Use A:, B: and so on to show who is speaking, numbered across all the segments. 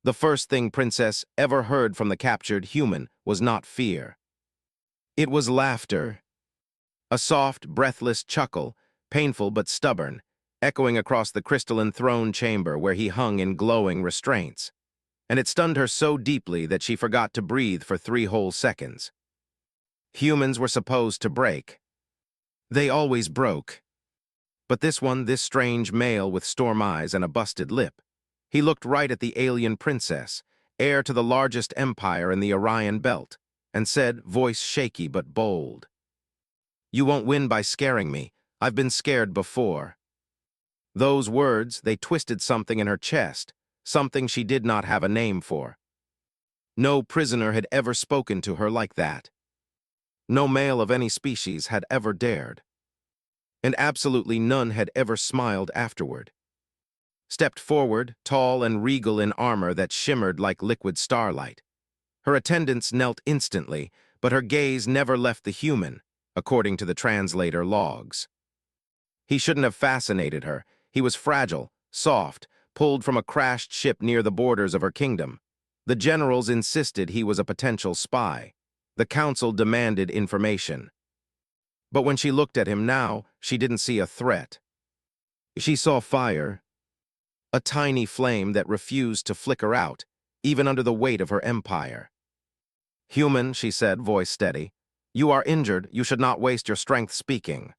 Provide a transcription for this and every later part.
A: The first thing Princess ever heard from the captured human was not fear. It was laughter. A soft, breathless chuckle, painful but stubborn, echoing across the crystalline throne chamber where he hung in glowing restraints. And it stunned her so deeply that she forgot to breathe for 3 whole seconds. Humans were supposed to break. They always broke. But this strange male with storm eyes and a busted lip, he looked right at the alien princess, heir to the largest empire in the Orion Belt, and said, voice shaky but bold, "You won't win by scaring me. I've been scared before." Those words, they twisted something in her chest, something she did not have a name for. No prisoner had ever spoken to her like that. No male of any species had ever dared. And absolutely none had ever smiled afterward. Stepped forward, tall and regal in armor that shimmered like liquid starlight. Her attendants knelt instantly, but her gaze never left the human, according to the translator logs. He shouldn't have fascinated her. He was fragile, soft, pulled from a crashed ship near the borders of her kingdom. The generals insisted he was a potential spy. The council demanded information. But when she looked at him now, she didn't see a threat. She saw fire, a tiny flame that refused to flicker out, even under the weight of her empire. "Human," she said, voice steady, "you are injured. You should not waste your strength speaking."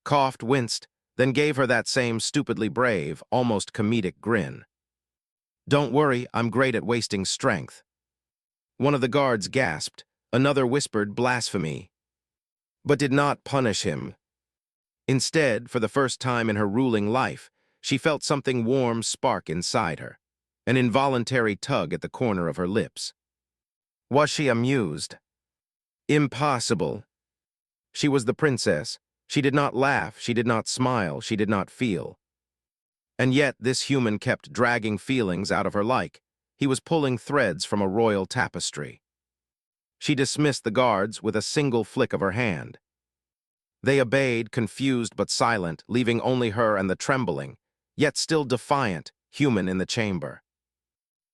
A: Coughed, winced, then gave her that same stupidly brave, almost comedic grin. "Don't worry, I'm great at wasting strength." One of the guards gasped. Another whispered blasphemy, but did not punish him. Instead, for the first time in her ruling life, she felt something warm spark inside her, an involuntary tug at the corner of her lips. Was she amused? Impossible. She was the princess. She did not laugh, she did not smile, she did not feel. And yet this human kept dragging feelings out of her like he was pulling threads from a royal tapestry. She dismissed the guards with a single flick of her hand. They obeyed, confused but silent, leaving only her and the trembling, yet still defiant, human in the chamber.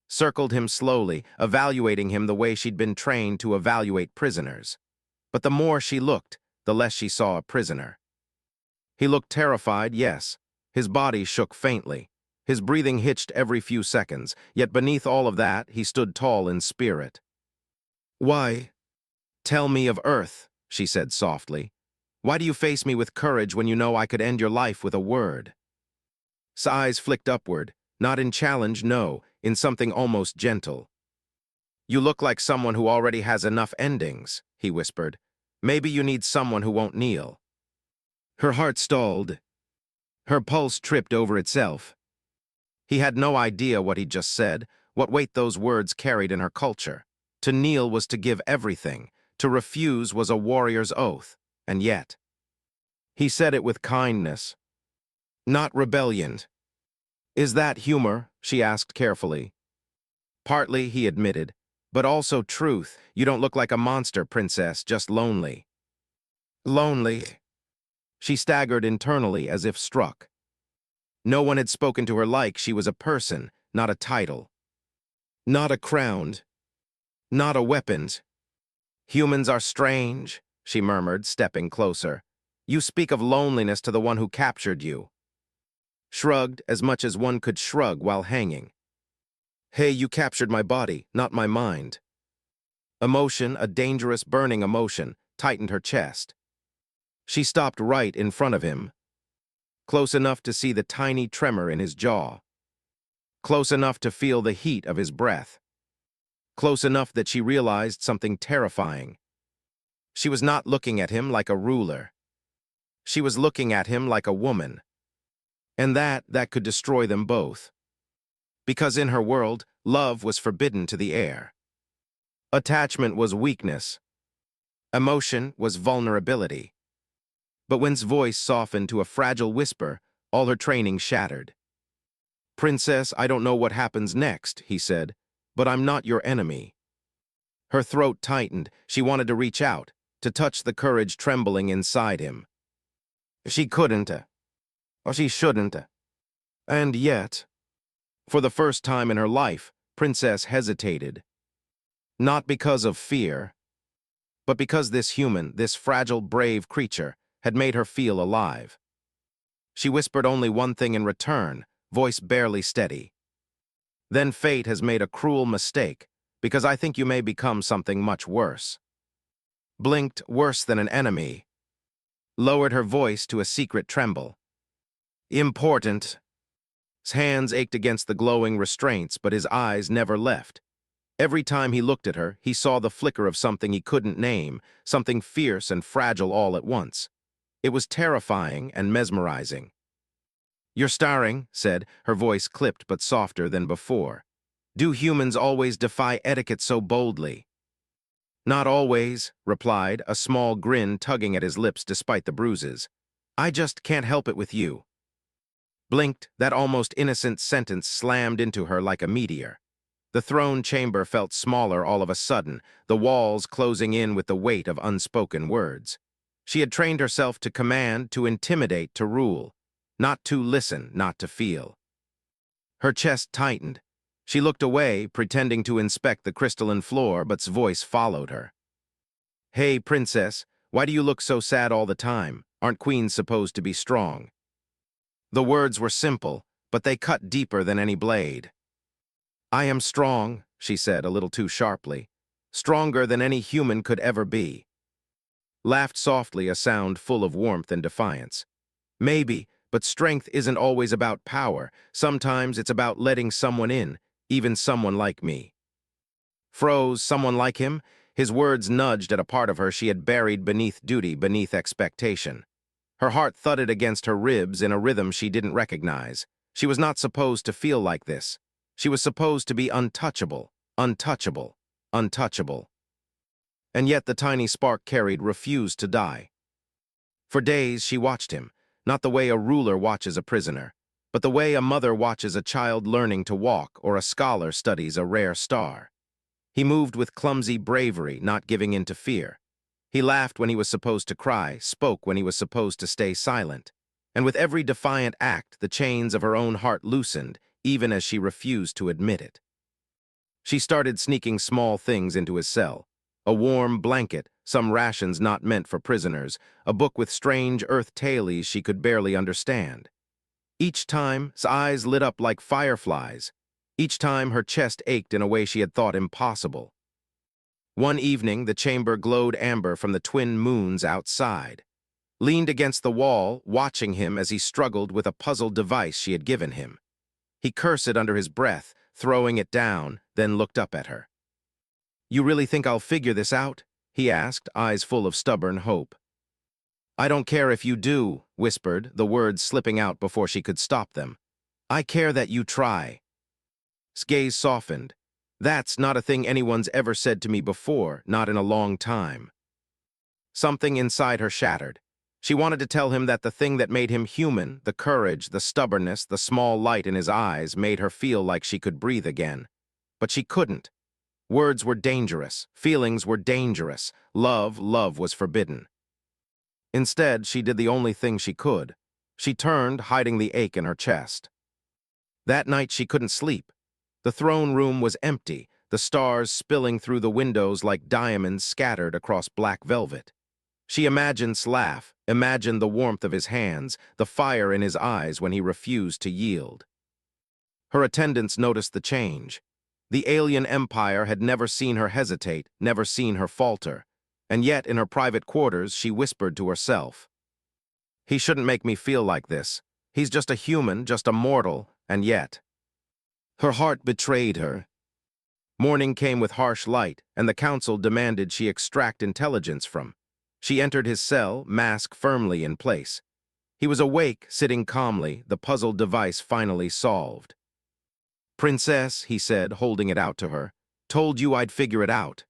A: Circled him slowly, evaluating him the way she'd been trained to evaluate prisoners. But the more she looked, the less she saw a prisoner. He looked terrified, yes. His body shook faintly. His breathing hitched every few seconds, yet beneath all of that, he stood tall in spirit. "Why? Tell me of Earth," she said softly. "Why do you face me with courage when you know I could end your life with a word?" His eyes flicked upward, not in challenge, no, in something almost gentle. "You look like someone who already has enough endings," he whispered. "Maybe you need someone who won't kneel." Her heart stalled. Her pulse tripped over itself. He had no idea what he'd just said, what weight those words carried in her culture. To kneel was to give everything. To refuse was a warrior's oath. And yet, he said it with kindness, not rebellion. "Is that humor?" she asked carefully. "Partly," he admitted, "but also truth. You don't look like a monster, princess, just lonely." Lonely. She staggered internally as if struck. No one had spoken to her like she was a person, not a title. Not a crown. Not a weapon. "Humans are strange," she murmured, stepping closer. "You speak of loneliness to the one who captured you." Shrugged as much as one could shrug while hanging. "Hey, you captured my body, not my mind." Emotion, a dangerous, burning emotion, tightened her chest. She stopped right in front of him, close enough to see the tiny tremor in his jaw, close enough to feel the heat of his breath, close enough that she realized something terrifying. She was not looking at him like a ruler. She was looking at him like a woman. And that could destroy them both. Because in her world, love was forbidden to the heir. Attachment was weakness. Emotion was vulnerability. But when his voice softened to a fragile whisper, all her training shattered. "Princess, I don't know what happens next," he said, "but I'm not your enemy." Her throat tightened. She wanted to reach out, to touch the courage trembling inside him. She couldn't, or she shouldn't. And yet, for the first time in her life, Princess hesitated, not because of fear, but because this human, this fragile, brave creature, had made her feel alive. She whispered only one thing in return, voice barely steady. Then fate has made a cruel mistake, because I think you may become something much worse. Blinked, worse than an enemy. Lowered her voice to a secret tremble. Important. His hands ached against the glowing restraints, but his eyes never left. Every time he looked at her, he saw the flicker of something he couldn't name, something fierce and fragile all at once. It was terrifying and mesmerizing. "You're starring," said, her voice clipped but softer than before. "Do humans always defy etiquette so boldly?" "Not always," replied, a small grin tugging at his lips despite the bruises. "I just can't help it with you." Blinked, that almost innocent sentence slammed into her like a meteor. The throne chamber felt smaller all of a sudden, the walls closing in with the weight of unspoken words. She had trained herself to command, to intimidate, to rule. Not to listen, not to feel. Her chest tightened. She looked away, pretending to inspect the crystalline floor, but's voice followed her. "Hey, princess, why do you look so sad all the time? Aren't queens supposed to be strong?" The words were simple, but they cut deeper than any blade. "I am strong," she said a little too sharply. "Stronger than any human could ever be." Laughed softly, a sound full of warmth and defiance. "Maybe, but strength isn't always about power. Sometimes it's about letting someone in, even someone like me." Froze, someone like him? His words nudged at a part of her she had buried beneath duty, beneath expectation. Her heart thudded against her ribs in a rhythm she didn't recognize. She was not supposed to feel like this. She was supposed to be untouchable, untouchable, untouchable. And yet the tiny spark carried refused to die. For days she watched him, not the way a ruler watches a prisoner, but the way a mother watches a child learning to walk or a scholar studies a rare star. He moved with clumsy bravery, not giving in to fear. He laughed when he was supposed to cry, spoke when he was supposed to stay silent. And with every defiant act, the chains of her own heart loosened, even as she refused to admit it. She started sneaking small things into his cell. A warm blanket, some rations not meant for prisoners, a book with strange earth tales she could barely understand. Each time, his eyes lit up like fireflies. Each time, her chest ached in a way she had thought impossible. One evening, the chamber glowed amber from the twin moons outside. Leaned against the wall, watching him as he struggled with a puzzle device she had given him. He cursed it under his breath, throwing it down, then looked up at her. "You really think I'll figure this out?" he asked, eyes full of stubborn hope. "I don't care if you do," whispered, the words slipping out before she could stop them. "I care that you try." His gaze softened. "That's not a thing anyone's ever said to me before, not in a long time." Something inside her shattered. She wanted to tell him that the thing that made him human, the courage, the stubbornness, the small light in his eyes, made her feel like she could breathe again. But she couldn't. Words were dangerous. Feelings were dangerous. Love was forbidden. Instead, she did the only thing she could. She turned, hiding the ache in her chest. That night she couldn't sleep. The throne room was empty, the stars spilling through the windows like diamonds scattered across black velvet. She imagined his laugh, imagined the warmth of his hands, the fire in his eyes when he refused to yield. Her attendants noticed the change. The alien empire had never seen her hesitate, never seen her falter. And yet, in her private quarters, she whispered to herself, "He shouldn't make me feel like this. He's just a human, just a mortal, and yet." Her heart betrayed her. Morning came with harsh light, and the council demanded she extract intelligence from. She entered his cell, mask firmly in place. He was awake, sitting calmly, the puzzle device finally solved. "Princess," he said, holding it out to her, "told you I'd figure it out."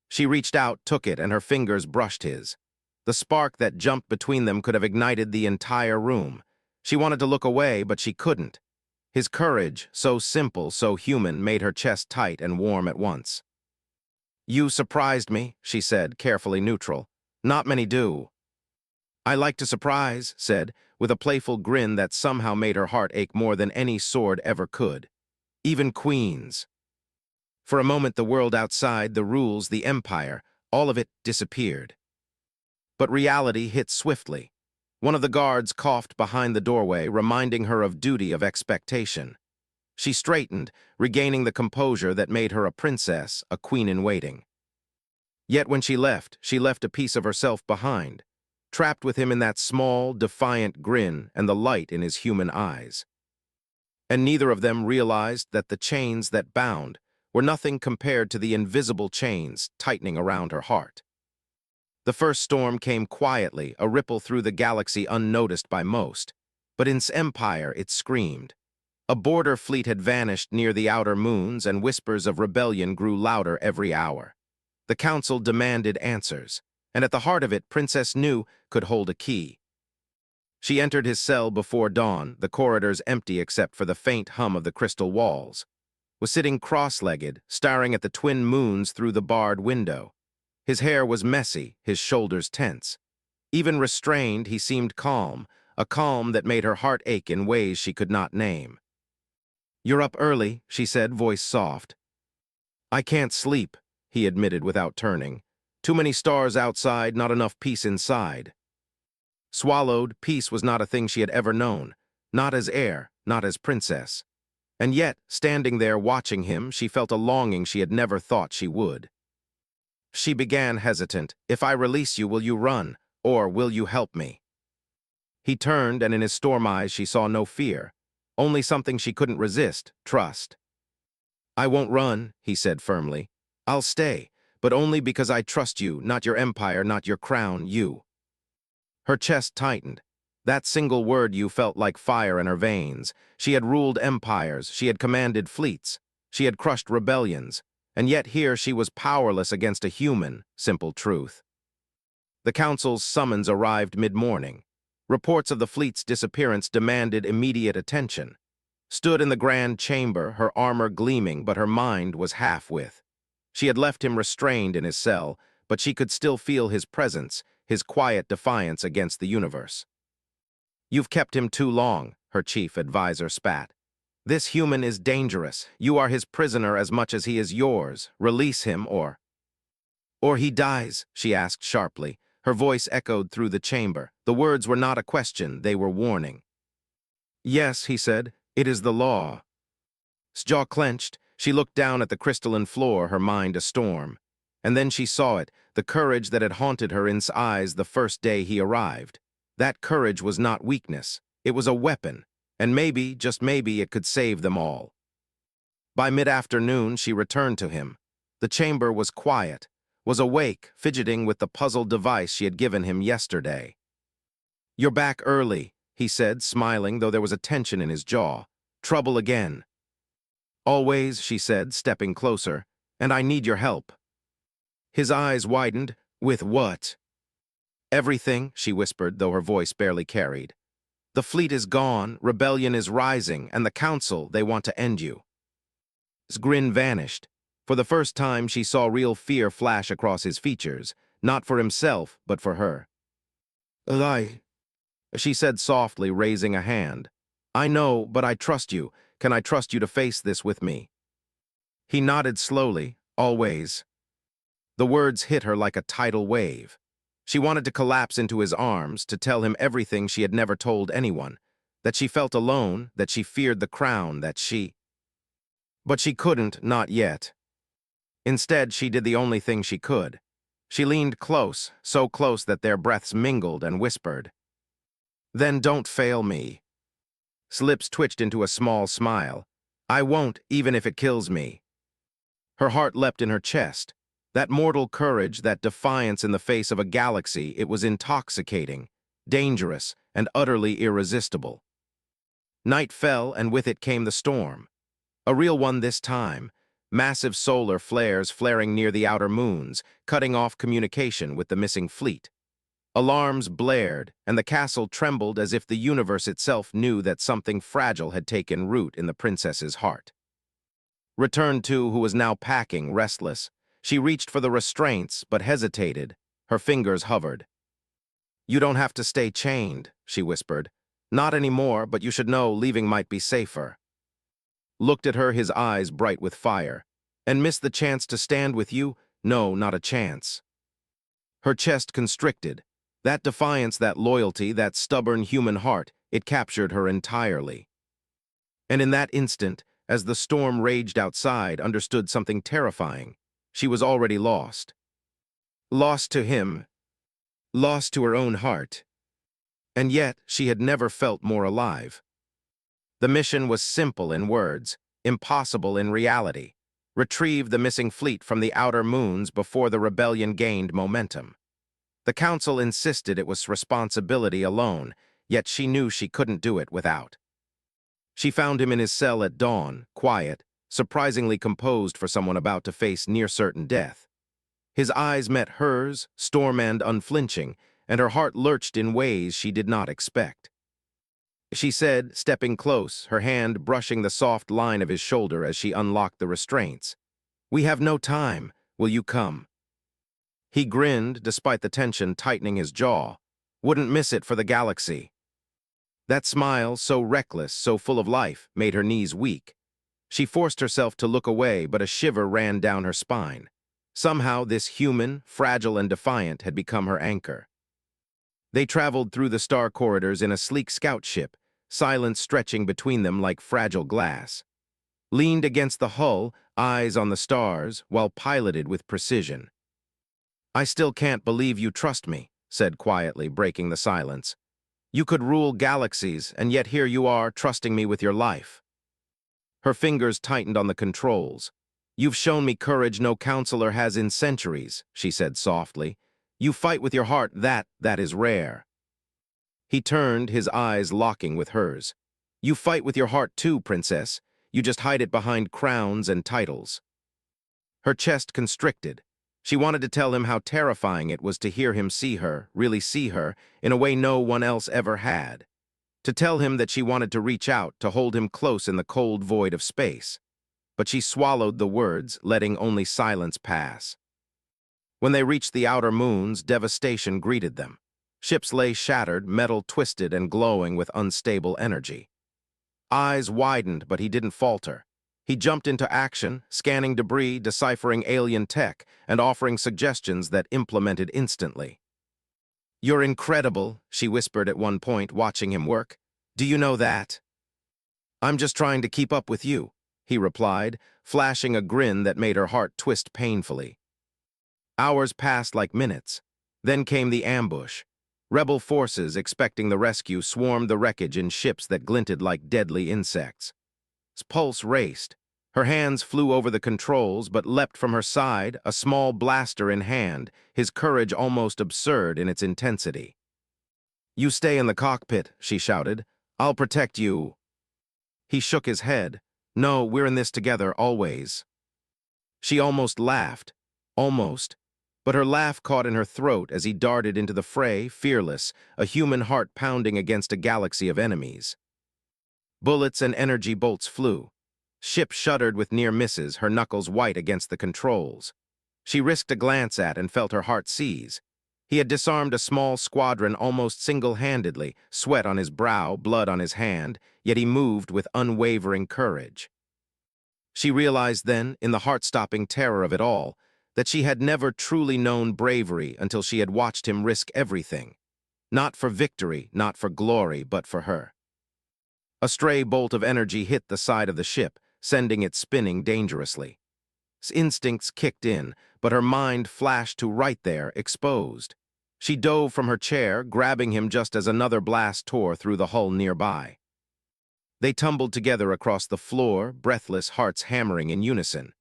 A: She reached out, took it, and her fingers brushed his. The spark that jumped between them could have ignited the entire room. She wanted to look away, but she couldn't. His courage, so simple, so human, made her chest tight and warm at once. "You surprised me," she said, carefully neutral. "Not many do." "I like to surprise," said, with a playful grin that somehow made her heart ache more than any sword ever could. "Even queens." For a moment, the world outside, the rules, the empire, all of it disappeared. But reality hit swiftly. One of the guards coughed behind the doorway, reminding her of duty, of expectation. She straightened, regaining the composure that made her a princess, a queen-in-waiting. Yet when she left a piece of herself behind, trapped with him in that small, defiant grin and the light in his human eyes. And neither of them realized that the chains that bound were nothing compared to the invisible chains tightening around her heart. The first storm came quietly, a ripple through the galaxy unnoticed by most, but in empire it screamed. A border fleet had vanished near the outer moons, and whispers of rebellion grew louder every hour. The council demanded answers, and at the heart of it, Princess Nu could hold a key. She entered his cell before dawn, the corridors empty except for the faint hum of the crystal walls. Was sitting cross-legged, staring at the twin moons through the barred window. His hair was messy, his shoulders tense. Even restrained, he seemed calm, a calm that made her heart ache in ways she could not name. "You're up early," she said, voice soft. "I can't sleep," he admitted without turning. "Too many stars outside, not enough peace inside." Swallowed, peace was not a thing she had ever known, not as heir, not as princess. And yet, standing there watching him, she felt a longing she had never thought she would. She began hesitant. "If I release you, will you run? Or will you help me?" He turned, and in his storm eyes she saw no fear, only something she couldn't resist, trust. "I won't run," he said firmly. "I'll stay, but only because I trust you, not your empire, not your crown, you." Her chest tightened. That single word "you" felt like fire in her veins. She had ruled empires, she had commanded fleets, she had crushed rebellions, and yet here she was powerless against a human, simple truth. The council's summons arrived mid-morning. Reports of the fleet's disappearance demanded immediate attention. Stood in the grand chamber, her armor gleaming, but her mind was half with. She had left him restrained in his cell, but she could still feel his presence, his quiet defiance against the universe. "You've kept him too long," her chief advisor spat. "This human is dangerous. You are his prisoner as much as he is yours. Release him, or he dies," she asked sharply. Her voice echoed through the chamber. The words were not a question, they were warning. "Yes," he said, "it is the law." His jaw clenched. She looked down at the crystalline floor, her mind a storm. And then she saw it, the courage that had haunted her in his eyes the first day he arrived. That courage was not weakness. It was a weapon, and maybe, just maybe, it could save them all. By mid-afternoon, she returned to him. The chamber was quiet, was awake, fidgeting with the puzzle device she had given him yesterday. "You're back early," he said, smiling, though there was a tension in his jaw. "Trouble again." "Always," she said, stepping closer, "and I need your help." His eyes widened. "With what?" "Everything," she whispered, though her voice barely carried. "The fleet is gone, rebellion is rising, and the council, they want to end you." His grin vanished. For the first time, she saw real fear flash across his features, not for himself, but for her. "Lie," she said softly, raising a hand. "I know, but I trust you. Can I trust you to face this with me?" He nodded slowly. "Always." The words hit her like a tidal wave. She wanted to collapse into his arms, to tell him everything she had never told anyone, that she felt alone, that she feared the crown, that she... But she couldn't, not yet. Instead, she did the only thing she could. She leaned close, so close that their breaths mingled, and whispered, "Then don't fail me." His lips twitched into a small smile. "I won't, even if it kills me." Her heart leapt in her chest. That mortal courage, that defiance in the face of a galaxy, it was intoxicating, dangerous, and utterly irresistible. Night fell, and with it came the storm. A real one this time. Massive solar flares flaring near the outer moons, cutting off communication with the missing fleet. Alarms blared, and the castle trembled as if the universe itself knew that something fragile had taken root in the princess's heart. Returned to, who was now packing, restless. She reached for the restraints, but hesitated. Her fingers hovered. "You don't have to stay chained," she whispered. "Not anymore, but you should know leaving might be safer." Looked at her, his eyes bright with fire. And miss the chance to stand with you? No, not a chance. Her chest constricted. That defiance, that loyalty, that stubborn human heart, it captured her entirely. And in that instant, as the storm raged outside, understood something terrifying. She was already lost. Lost to him. Lost to her own heart. And yet, she had never felt more alive. The mission was simple in words, impossible in reality. Retrieve the missing fleet from the outer moons before the rebellion gained momentum. The council insisted it was responsibility alone, yet she knew she couldn't do it without. She found him in his cell at dawn, quiet, surprisingly composed for someone about to face near-certain death. His eyes met hers, storm and unflinching, and her heart lurched in ways she did not expect. She said, stepping close, her hand brushing the soft line of his shoulder as she unlocked the restraints. "We have no time. Will you come?" He grinned, despite the tension tightening his jaw. Wouldn't miss it for the galaxy. That smile, so reckless, so full of life, made her knees weak. She forced herself to look away, but a shiver ran down her spine. Somehow this human, fragile and defiant, had become her anchor. They traveled through the star corridors in a sleek scout ship, silence stretching between them like fragile glass. Leaned against the hull, eyes on the stars, while piloted with precision. "I still can't believe you trust me," said quietly, breaking the silence. "You could rule galaxies, and yet here you are, trusting me with your life." Her fingers tightened on the controls. "You've shown me courage no counselor has in centuries," she said softly. "You fight with your heart, that is rare." He turned, his eyes locking with hers. "You fight with your heart too, princess. You just hide it behind crowns and titles." Her chest constricted. She wanted to tell him how terrifying it was to hear him see her, really see her, in a way no one else ever had. To tell him that she wanted to reach out, to hold him close in the cold void of space. But she swallowed the words, letting only silence pass. When they reached the outer moons, devastation greeted them. Ships lay shattered, metal twisted and glowing with unstable energy. Eyes widened, but he didn't falter. He jumped into action, scanning debris, deciphering alien tech, and offering suggestions that implemented instantly. "You're incredible," she whispered at one point, watching him work. "Do you know that?" "I'm just trying to keep up with you," he replied, flashing a grin that made her heart twist painfully. Hours passed like minutes. Then came the ambush. Rebel forces, expecting the rescue, swarmed the wreckage in ships that glinted like deadly insects. His pulse raced. Her hands flew over the controls, but leapt from her side, a small blaster in hand, his courage almost absurd in its intensity. "You stay in the cockpit," she shouted. "I'll protect you." He shook his head. "No, we're in this together, always." She almost laughed. Almost. But her laugh caught in her throat as he darted into the fray, fearless, a human heart pounding against a galaxy of enemies. Bullets and energy bolts flew. Ship shuddered with near misses, her knuckles white against the controls. She risked a glance at and felt her heart seize. He had disarmed a small squadron almost single-handedly, sweat on his brow, blood on his hand, yet he moved with unwavering courage. She realized then, in the heart-stopping terror of it all, that she had never truly known bravery until she had watched him risk everything. Not for victory, not for glory, but for her. A stray bolt of energy hit the side of the ship, sending it spinning dangerously. Instincts kicked in, but her mind flashed to right there, exposed. She dove from her chair, grabbing him just as another blast tore through the hull nearby. They tumbled together across the floor, breathless, hearts hammering in unison.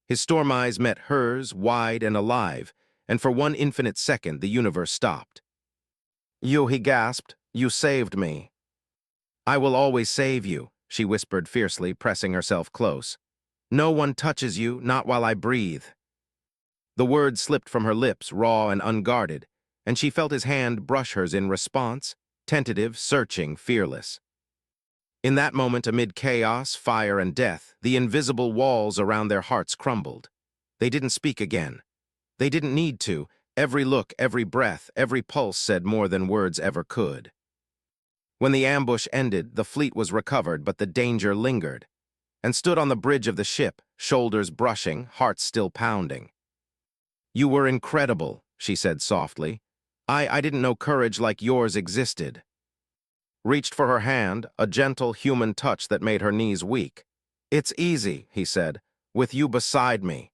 A: His storm eyes met hers, wide and alive, and for one infinite second the universe stopped. "You," he gasped, "you saved me." "I will always save you," she whispered fiercely, pressing herself close. "No one touches you, not while I breathe." The words slipped from her lips, raw and unguarded, and she felt his hand brush hers in response, tentative, searching, fearless. In that moment, amid chaos, fire, and death, the invisible walls around their hearts crumbled. They didn't speak again. They didn't need to. Every look, every breath, every pulse said more than words ever could. When the ambush ended, the fleet was recovered, but the danger lingered. and stood on the bridge of the ship, shoulders brushing, heart still pounding. "You were incredible," she said softly. I didn't know courage like yours existed." Reached for her hand, a gentle human touch that made her knees weak. "It's easy," he said, "with you beside me."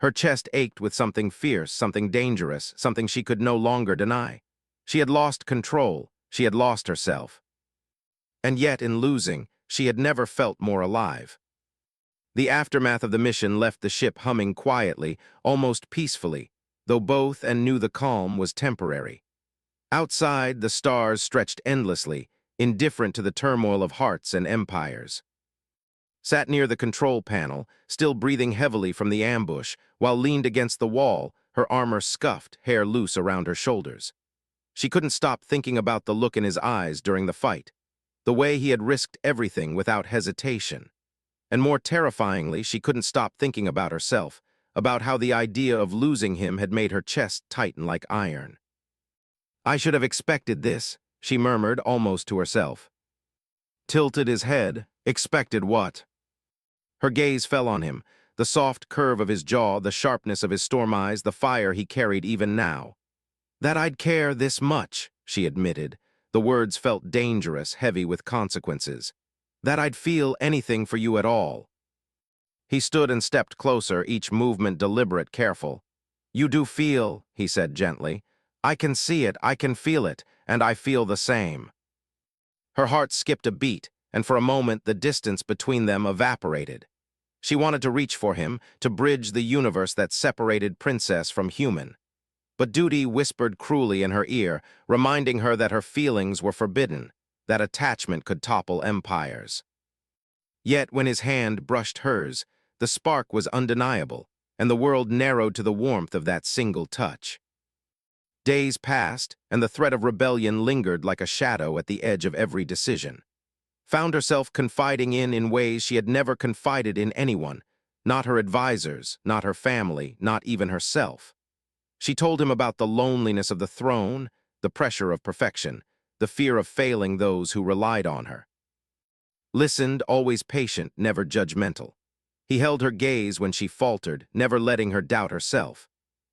A: Her chest ached with something fierce, something dangerous, something she could no longer deny. She had lost control, she had lost herself. And yet, in losing, she had never felt more alive. The aftermath of the mission left the ship humming quietly, almost peacefully, though both knew the calm was temporary. Outside, the stars stretched endlessly, indifferent to the turmoil of hearts and empires. Sat near the control panel, still breathing heavily from the ambush, while leaned against the wall, her armor scuffed, hair loose around her shoulders. She couldn't stop thinking about the look in his eyes during the fight, the way he had risked everything without hesitation. And more terrifyingly, she couldn't stop thinking about herself, about how the idea of losing him had made her chest tighten like iron. "I should have expected this," she murmured almost to herself. Tilted his head. Expected what? Her gaze fell on him, the soft curve of his jaw, the sharpness of his storm eyes, the fire he carried even now. "That I'd care this much," she admitted. The words felt dangerous, heavy with consequences. "That I'd feel anything for you at all." He stood and stepped closer, each movement deliberate, careful. "You do feel," he said gently. "I can see it, I can feel it, and I feel the same." Her heart skipped a beat, and for a moment the distance between them evaporated. She wanted to reach for him, to bridge the universe that separated princess from human. But duty whispered cruelly in her ear, reminding her that her feelings were forbidden, that attachment could topple empires. Yet when his hand brushed hers, the spark was undeniable, and the world narrowed to the warmth of that single touch. Days passed, and the threat of rebellion lingered like a shadow at the edge of every decision. Found herself confiding in ways she had never confided in anyone, not her advisors, not her family, not even herself. She told him about the loneliness of the throne, the pressure of perfection, the fear of failing those who relied on her. Listened, always patient, never judgmental. He held her gaze when she faltered, never letting her doubt herself.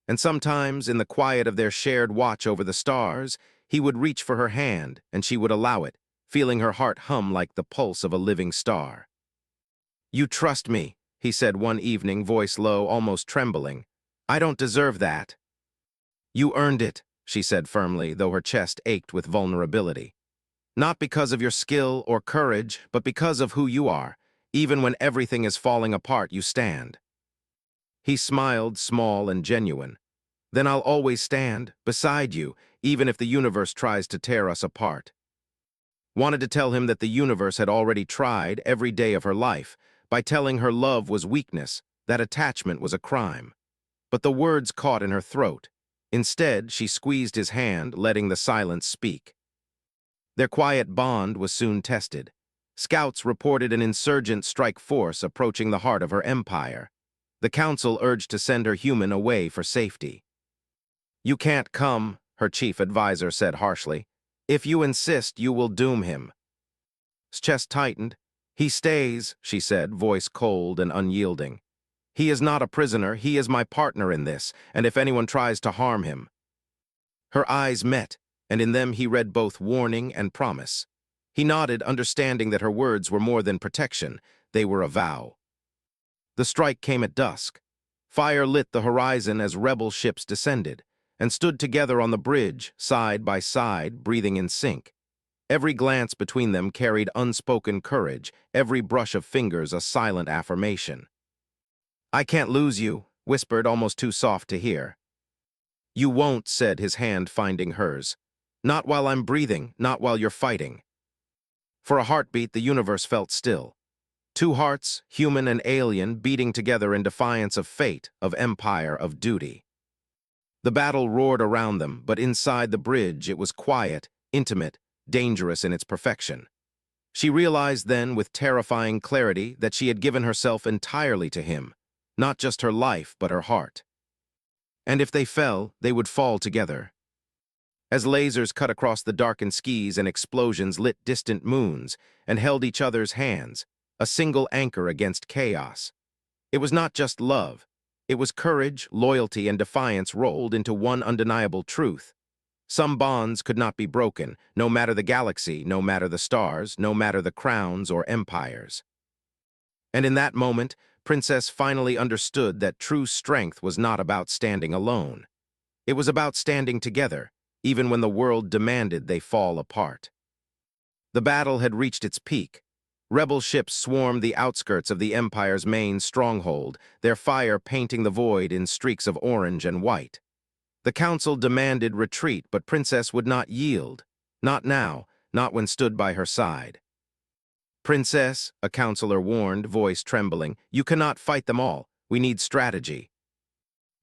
A: And sometimes, in the quiet of their shared watch over the stars, he would reach for her hand, and she would allow it, feeling her heart hum like the pulse of a living star. "You trust me," he said one evening, voice low, almost trembling. "I don't deserve that." "You earned it," she said firmly, though her chest ached with vulnerability. "Not because of your skill or courage, but because of who you are. Even when everything is falling apart, you stand." He smiled, small and genuine. "Then I'll always stand, beside you, even if the universe tries to tear us apart." Wanted to tell him that the universe had already tried every day of her life, by telling her love was weakness, that attachment was a crime. But the words caught in her throat. Instead, she squeezed his hand, letting the silence speak. Their quiet bond was soon tested. Scouts reported an insurgent strike force approaching the heart of her empire. The council urged to send her human away for safety. "You can't come," her chief advisor said harshly. "If you insist, you will doom him." His chest tightened. "He stays," she said, voice cold and unyielding. "He is not a prisoner, he is my partner in this, and if anyone tries to harm him." Her eyes met, and in them he read both warning and promise. He nodded, understanding that her words were more than protection, they were a vow. The strike came at dusk. Fire lit the horizon as rebel ships descended, and stood together on the bridge, side by side, breathing in sync. Every glance between them carried unspoken courage, every brush of fingers a silent affirmation. "I can't lose you," whispered, almost too soft to hear. "You won't," said, his hand finding hers. "Not while I'm breathing, not while you're fighting." For a heartbeat, the universe felt still. Two hearts, human and alien, beating together in defiance of fate, of empire, of duty. The battle roared around them, but inside the bridge it was quiet, intimate, dangerous in its perfection. She realized then with terrifying clarity that she had given herself entirely to him, not just her life, but her heart. And if they fell, they would fall together. As lasers cut across the darkened skies and explosions lit distant moons and held each other's hands, a single anchor against chaos. It was not just love. It was courage, loyalty, and defiance rolled into one undeniable truth. Some bonds could not be broken, no matter the galaxy, no matter the stars, no matter the crowns or empires. And in that moment, Princess finally understood that true strength was not about standing alone. It was about standing together, even when the world demanded they fall apart. The battle had reached its peak. Rebel ships swarmed the outskirts of the Empire's main stronghold, their fire painting the void in streaks of orange and white. The Council demanded retreat, but Princess would not yield. Not now, not when stood by her side. "Princess," a counselor warned, voice trembling, "you cannot fight them all. We need strategy."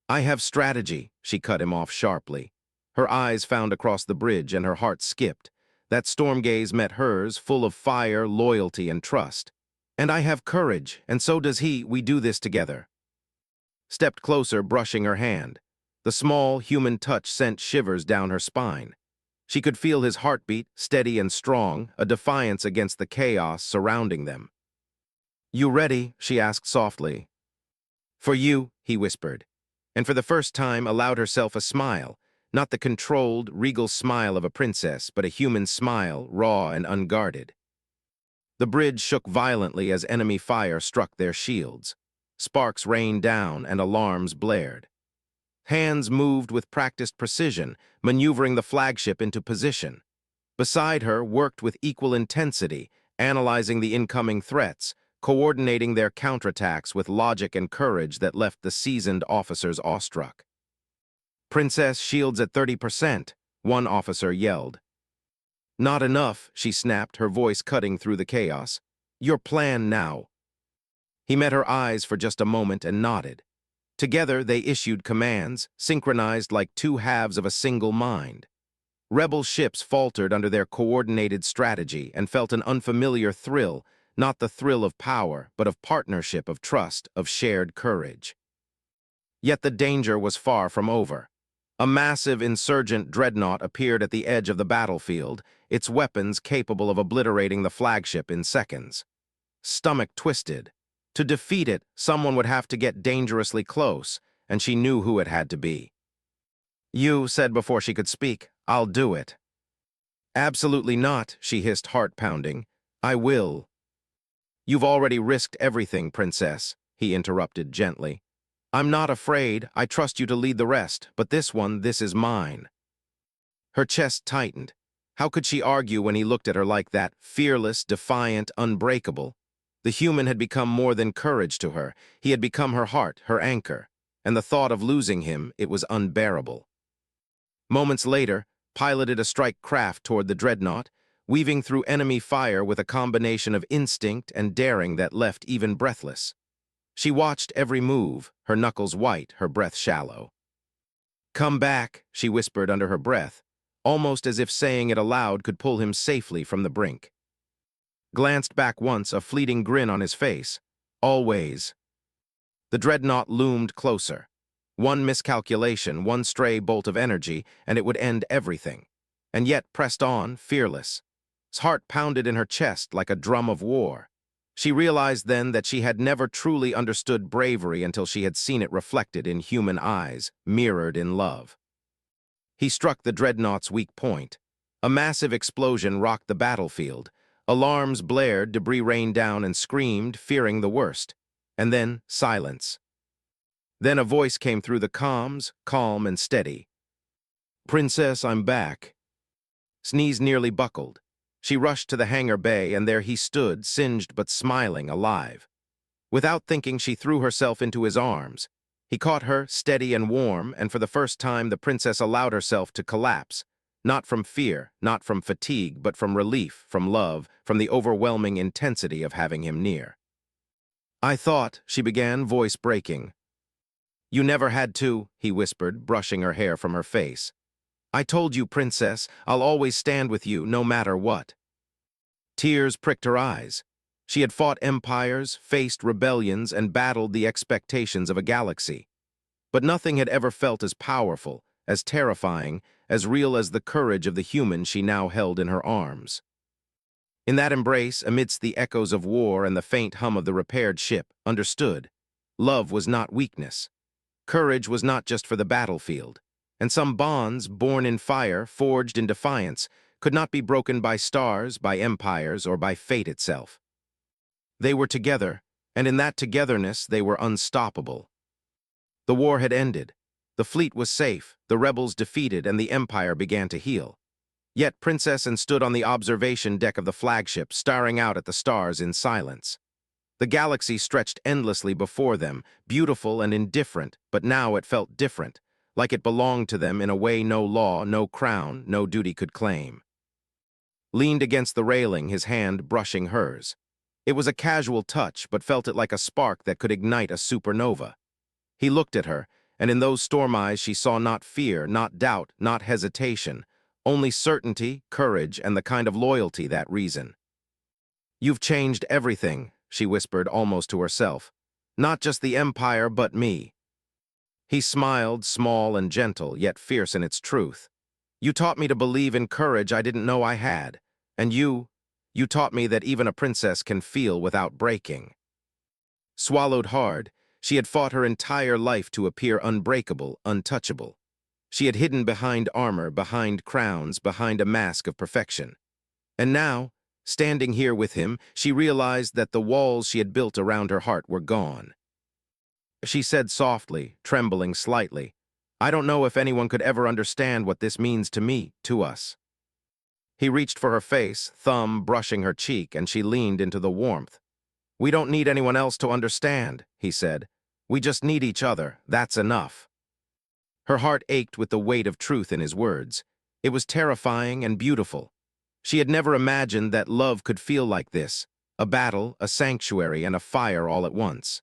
A: "I have strategy," she cut him off sharply. Her eyes found across the bridge and her heart skipped. That storm gaze met hers, full of fire, loyalty, and trust. "And I have courage, and so does he. We do this together." Stepped closer, brushing her hand. The small, human touch sent shivers down her spine. She could feel his heartbeat, steady and strong, a defiance against the chaos surrounding them. "You ready?" she asked softly. "For you," he whispered, and for the first time allowed herself a smile, not the controlled, regal smile of a princess, but a human smile, raw and unguarded. The bridge shook violently as enemy fire struck their shields. Sparks rained down and alarms blared. Hands moved with practiced precision, maneuvering the flagship into position. Beside her worked with equal intensity, analyzing the incoming threats, coordinating their counterattacks with logic and courage that left the seasoned officers awestruck. "Princess, shields at 30%, one officer yelled. "Not enough," she snapped, her voice cutting through the chaos. "Your plan now." He met her eyes for just a moment and nodded. Together they issued commands, synchronized like two halves of a single mind. Rebel ships faltered under their coordinated strategy and felt an unfamiliar thrill, not the thrill of power, but of partnership, of trust, of shared courage. Yet the danger was far from over. A massive insurgent dreadnought appeared at the edge of the battlefield, its weapons capable of obliterating the flagship in seconds. Stomach twisted. To defeat it, someone would have to get dangerously close, and she knew who it had to be. "You," said before she could speak, "I'll do it." "Absolutely not," she hissed, heart-pounding. "I will." "You've already risked everything, Princess," he interrupted gently. "I'm not afraid. I trust you to lead the rest, but this is mine." Her chest tightened. How could she argue when he looked at her like that, fearless, defiant, unbreakable? The human had become more than courage to her. He had become her heart, her anchor, and the thought of losing him, it was unbearable. Moments later, piloted a strike craft toward the dreadnought, weaving through enemy fire with a combination of instinct and daring that left even breathless. She watched every move, her knuckles white, her breath shallow. "Come back," she whispered under her breath, almost as if saying it aloud could pull him safely from the brink. Glanced back once, a fleeting grin on his face. "Always." The dreadnought loomed closer. One miscalculation, one stray bolt of energy, and it would end everything. And yet pressed on, fearless. His heart pounded in her chest like a drum of war. She realized then that she had never truly understood bravery until she had seen it reflected in human eyes, mirrored in love. He struck the dreadnought's weak point. A massive explosion rocked the battlefield. Alarms blared, debris rained down and screamed, fearing the worst. And then silence. Then a voice came through the comms, calm and steady. "Princess, I'm back." Sneeze nearly buckled. She rushed to the hangar bay, and there he stood, singed but smiling, alive. Without thinking, she threw herself into his arms. He caught her, steady and warm, and for the first time the princess allowed herself to collapse. Not from fear, not from fatigue, but from relief, from love, from the overwhelming intensity of having him near. "I thought," she began, voice breaking. "You never had to," he whispered, brushing her hair from her face. "I told you, Princess, I'll always stand with you, no matter what." Tears pricked her eyes. She had fought empires, faced rebellions, and battled the expectations of a galaxy. But nothing had ever felt as powerful, as terrifying, as real as the courage of the human she now held in her arms. In that embrace, amidst the echoes of war and the faint hum of the repaired ship, understood. Love was not weakness. Courage was not just for the battlefield. And some bonds, born in fire, forged in defiance, could not be broken by stars, by empires, or by fate itself. They were together, and in that togetherness they were unstoppable. The war had ended. The fleet was safe, the rebels defeated, and the empire began to heal. Yet Princess and stood on the observation deck of the flagship, staring out at the stars in silence. The galaxy stretched endlessly before them, beautiful and indifferent, but now it felt different, like it belonged to them in a way no law, no crown, no duty could claim. Leaned against the railing, his hand brushing hers. It was a casual touch, but felt it like a spark that could ignite a supernova. He looked at her, and in those storm eyes she saw not fear, not doubt, not hesitation, only certainty, courage, and the kind of loyalty that reason. "You've changed everything," she whispered almost to herself. "Not just the Empire, but me." He smiled, small and gentle, yet fierce in its truth. "You taught me to believe in courage I didn't know I had. And you taught me that even a princess can feel without breaking." Swallowed hard, she had fought her entire life to appear unbreakable, untouchable. She had hidden behind armor, behind crowns, behind a mask of perfection. And now, standing here with him, she realized that the walls she had built around her heart were gone. She said softly, trembling slightly, "I don't know if anyone could ever understand what this means to me, to us." He reached for her face, thumb brushing her cheek, and she leaned into the warmth. "We don't need anyone else to understand," he said. "We just need each other, that's enough." Her heart ached with the weight of truth in his words. It was terrifying and beautiful. She had never imagined that love could feel like this, a battle, a sanctuary, and a fire all at once.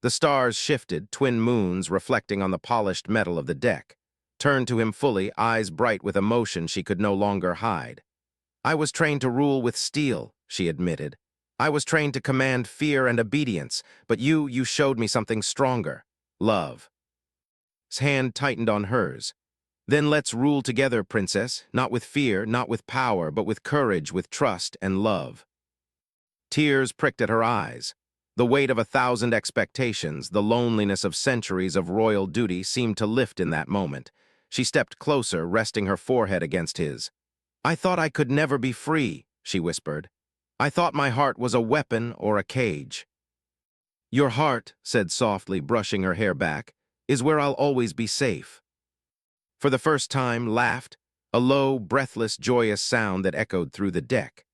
A: The stars shifted, twin moons reflecting on the polished metal of the deck, turned to him fully, eyes bright with emotion she could no longer hide. "I was trained to rule with steel," she admitted. "I was trained to command fear and obedience, but you showed me something stronger, love." His hand tightened on hers. "Then let's rule together, Princess, not with fear, not with power, but with courage, with trust and love." Tears pricked at her eyes. The weight of 1,000 expectations, the loneliness of centuries of royal duty seemed to lift in that moment. She stepped closer, resting her forehead against his. "I thought I could never be free," she whispered. "I thought my heart was a weapon or a cage." "Your heart," said softly, brushing her hair back, "is where I'll always be safe." For the first time, laughed, a low, breathless, joyous sound that echoed through the deck.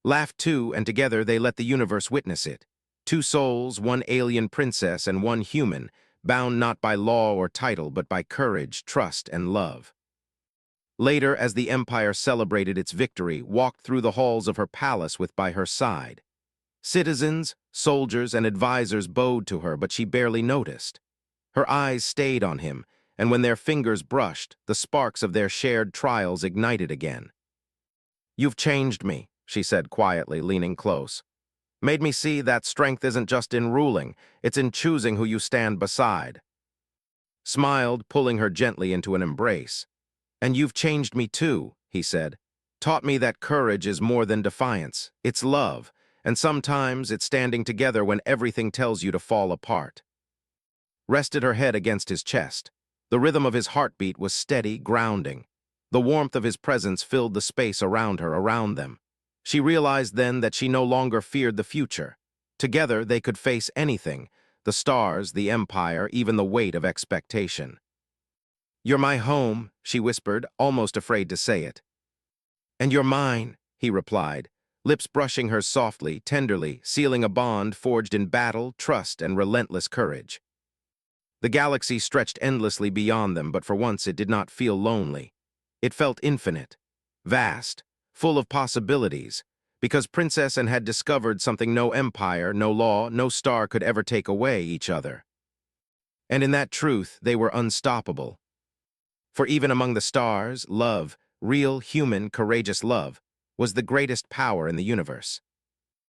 A: Laughed too, and together they let the universe witness it. Two souls, one alien princess and one human, bound not by law or title, but by courage, trust, and love. Later, as the Empire celebrated its victory, walked through the halls of her palace with by her side. Citizens, soldiers, and advisors bowed to her, but she barely noticed. Her eyes stayed on him, and when their fingers brushed, the sparks of their shared trials ignited again. "You've changed me," she said quietly, leaning close. "Made me see that strength isn't just in ruling, it's in choosing who you stand beside." Smiled, pulling her gently into an embrace. "And you've changed me too," he said. "Taught me that courage is more than defiance, it's love, and sometimes it's standing together when everything tells you to fall apart." Rested her head against his chest. The rhythm of his heartbeat was steady, grounding. The warmth of his presence filled the space around her, around them. She realized then that she no longer feared the future. Together they could face anything, the stars, the empire, even the weight of expectation. "You're my home," she whispered, almost afraid to say it. "And you're mine," he replied, lips brushing hers softly, tenderly, sealing a bond forged in battle, trust, and relentless courage. The galaxy stretched endlessly beyond them, but for once it did not feel lonely. It felt infinite, vast, full of possibilities, because Princess and had discovered something no empire, no law, no star could ever take away each other. And in that truth, they were unstoppable. For even among the stars, love, real, human, courageous love, was the greatest power in the universe.